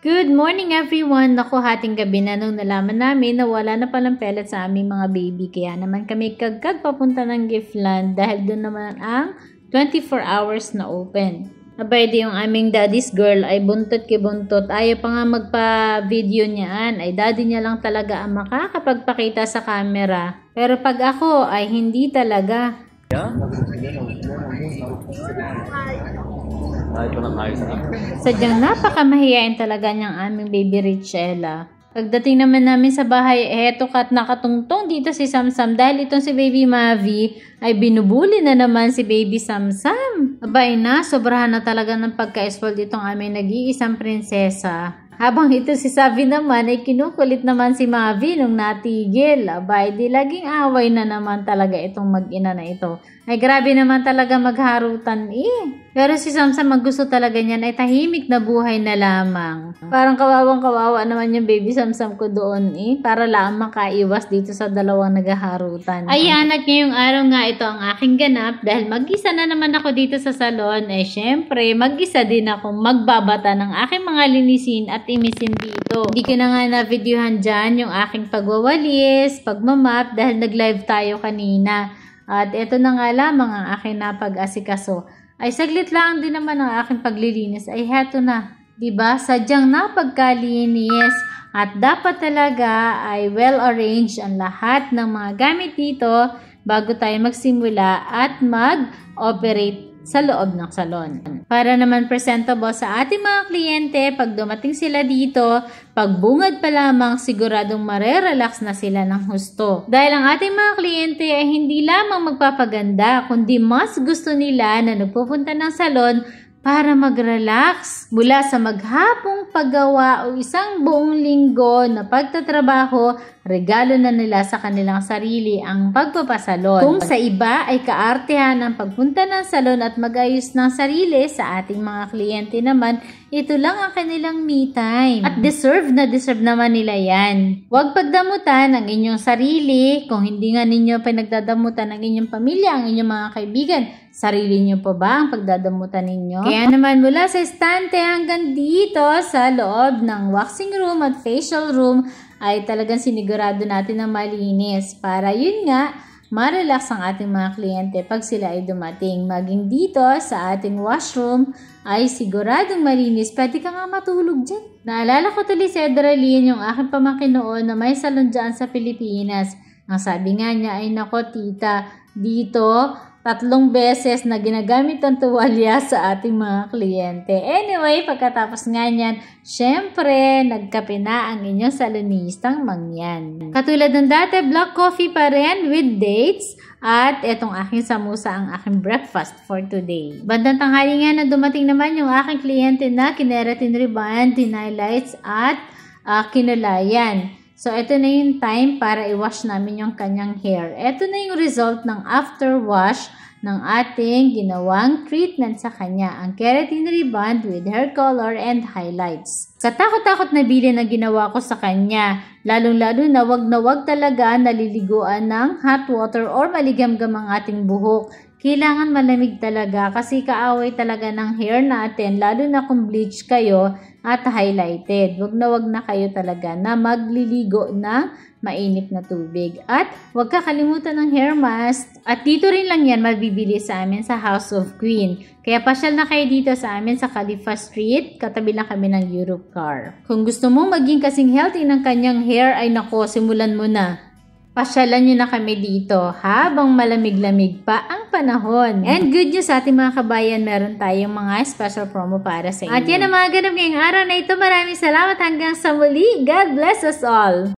Good morning everyone! Naku, hating gabi na nung nalaman namin na wala na palang pellet sa aming mga baby. Kaya naman kami kagkag papunta ng Giftland dahil doon naman ang 24 hours na open. Abay di yung aming daddy's girl ay buntot ki buntot. Ayaw pa nga magpa-video niyaan. Ay daddy niya lang talaga ang makakapagpakita sa camera. Pero pag ako ay hindi talaga. Sadyang napakamahiyain talaga niyang aming baby Richella. Pagdating naman namin sa bahay, eto kat nakatungtong dito si Samsam dahil itong si baby Mavi ay binubuli na naman si baby Samsam. Abay na, sobrahan na talaga ng pagka-spoiled itong aming nag-iisang prinsesa. Habang ito si Savi naman ay kinukulit naman si Mavi nung natigil. Abay, di laging away na naman talaga itong mag-ina na ito. Ay grabe naman talaga magharutan Pero si Samsam gusto talaga niyan ay tahimik na buhay na lamang. Parang kawawang-kawawa naman yung baby Samsam ko doon para lang makaiwas dito sa dalawang naghaharutan. Ayan, at ngayong araw nga ito ang aking ganap dahil mag-isa na naman ako dito sa salon. Syempre, mag-isa din ako magbabata ng aking mga linisin at imisin dito. Hindi ko na nga na-videohan dyan yung aking pagwawalis, pagmamap dahil nag-live tayo kanina. At ito na nga lamang ang aking napag-asikaso. Ay saglit lang din naman ang aking paglilinis. Ay heto na. Diba? Sadyang napagkalinis. At dapat talaga ay well-arranged ang lahat ng mga gamit dito bago tayo magsimula at mag-operate sa loob ng salon. Para naman presentable sa ating mga kliyente, pag dumating sila dito, pagbungad pa lamang siguradong marerelax na sila ng husto. Dahil ang ating mga kliyente ay hindi lamang magpapaganda, kundi mas gusto nila na nagpupunta ng salon para mag-relax mula sa maghapong paggawa o isang buong linggo na pagtatrabaho, regalo na nila sa kanilang sarili ang pagpapasalon. Kung sa iba ay kaartehan ang pagpunta ng salon at mag-ayos ng sarili, sa ating mga kliyente naman, ito lang ang kanilang me time. At deserve na deserve naman nila yan. Huwag pagdamutan ang inyong sarili. Kung hindi nga ninyo pinagdadamutan ang inyong pamilya, ang inyong mga kaibigan, sarili nyo pa ba ang pagdadamutan ninyo? Kaya naman mula sa estante hanggang dito sa loob ng waxing room at facial room ay talagang sinigurado natin na malinis para yun nga ma-relax ang ating mga kliyente pag sila ay dumating. Maging dito sa ating washroom ay siguradong malinis. Pwede ka nga matulog dyan. Naalala ko tuloy si Edralyn, yung aking pamangkin noon na may salon dyan sa Pilipinas. Ang sabi nga niya ay nako tita, dito 3 beses na ginagamit ang tuwalya sa ating mga kliyente. Anyway, pagkatapos nga niyan, syempre, nagkape na ang inyong salonistang mangyan. Katulad ng dati, black coffee pa rin with dates at etong aking samusa ang aking breakfast for today. Bandang tanghali nga na dumating naman yung aking kliyente na kineratin ribbon, highlights at kinulayan. So, ito na yung time para i-wash namin yung kanyang hair. Ito na yung result ng after wash ng ating ginawang treatment sa kanya. Ang keratin rebond with hair color and highlights. Katakot-takot na bilin na ginawa ko sa kanya. Lalong-lalo na wag talaga naliliguan ng hot water or maligamgam ang ating buhok. Kailangan malamig talaga kasi kaaway talaga ng hair natin, lalo na kung bleach kayo at highlighted. Wag na kayo talaga na magliligo ng mainit na tubig. At wag kakalimutan ng hair mask. At dito rin lang yan mabibili sa amin sa House of Queen. Kaya pasyal na kayo dito sa amin sa Khalifa Street. Katabi lang kami ng Europcar. Kung gusto mong maging kasing healthy ng kanyang hair, ay nako, simulan mo na. Pasyalan nyo na kami dito habang malamig-lamig pa ang panahon. And good news sa ating mga kabayan, meron tayong mga special promo para sa inyo. At yan ang mga ganap ngayong araw na ito. Maraming salamat hanggang sa muli. God bless us all!